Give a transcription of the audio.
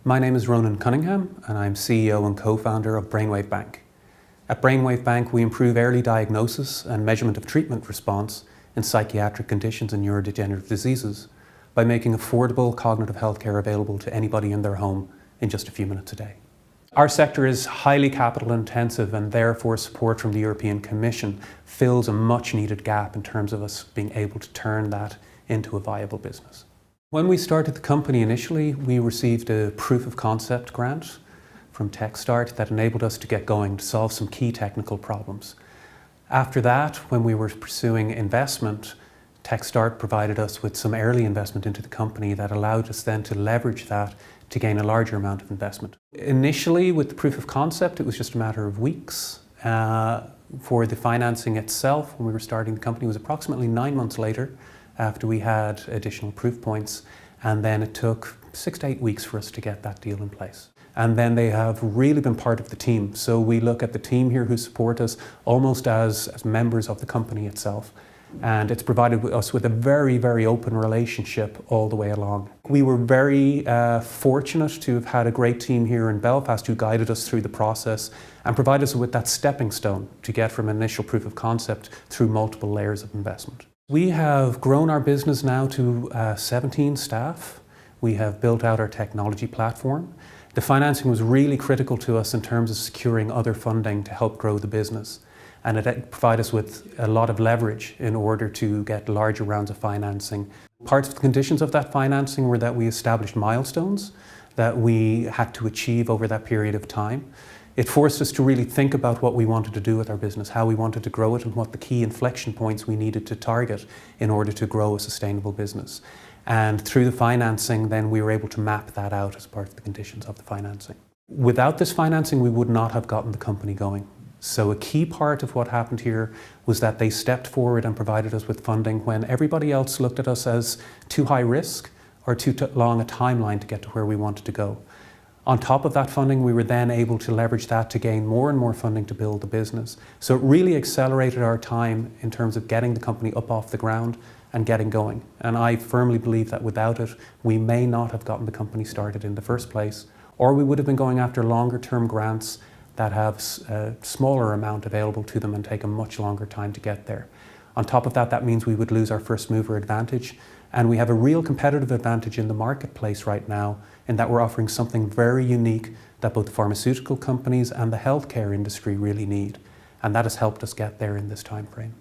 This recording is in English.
My name is Ronan Cunningham and I'm CEO and co-founder of BrainWaveBank. At BrainWaveBank we improve early diagnosis and measurement of treatment response in psychiatric conditions and neurodegenerative diseases by making affordable cognitive healthcare available to anybody in their home in just a few minutes a day. Our sector is highly capital intensive and therefore support from the European Commission fills a much needed gap in terms of us being able to turn that into a viable business. When we started the company initially, we received a proof of concept grant from TechStart that enabled us to get going to solve some key technical problems. After that, when we were pursuing investment, TechStart provided us with some early investment into the company that allowed us then to leverage that to gain a larger amount of investment. Initially, with the proof of concept, it was just a matter of weeks. For the financing itself, when we were starting the company, it was approximately 9 months later after we had additional proof points, and then it took 6 to 8 weeks for us to get that deal in place. And then they have really been part of the team. So we look at the team here who support us almost as members of the company itself. And it's provided us with a very, very open relationship all the way along. We were very fortunate to have had a great team here in Belfast who guided us through the process and provided us with that stepping stone to get from initial proof of concept through multiple layers of investment. We have grown our business now to 17 staff. We have built out our technology platform. The financing was really critical to us in terms of securing other funding to help grow the business. And it provided us with a lot of leverage in order to get larger rounds of financing. Parts of the conditions of that financing were that we established milestones that we had to achieve over that period of time. It forced us to really think about what we wanted to do with our business, how we wanted to grow it, and what the key inflection points we needed to target in order to grow a sustainable business. And through the financing, then we were able to map that out as part of the conditions of the financing. Without this financing, we would not have gotten the company going. So a key part of what happened here was that they stepped forward and provided us with funding when everybody else looked at us as too high risk or too long a timeline to get to where we wanted to go. On top of that funding, we were then able to leverage that to gain more and more funding to build the business. So it really accelerated our time in terms of getting the company up off the ground and getting going. And I firmly believe that without it, we may not have gotten the company started in the first place, or we would have been going after longer term grants that have a smaller amount available to them and take a much longer time to get there. On top of that, that means we would lose our first mover advantage. And we have a real competitive advantage in the marketplace right now in that we're offering something very unique that both the pharmaceutical companies and the healthcare industry really need. And that has helped us get there in this time frame.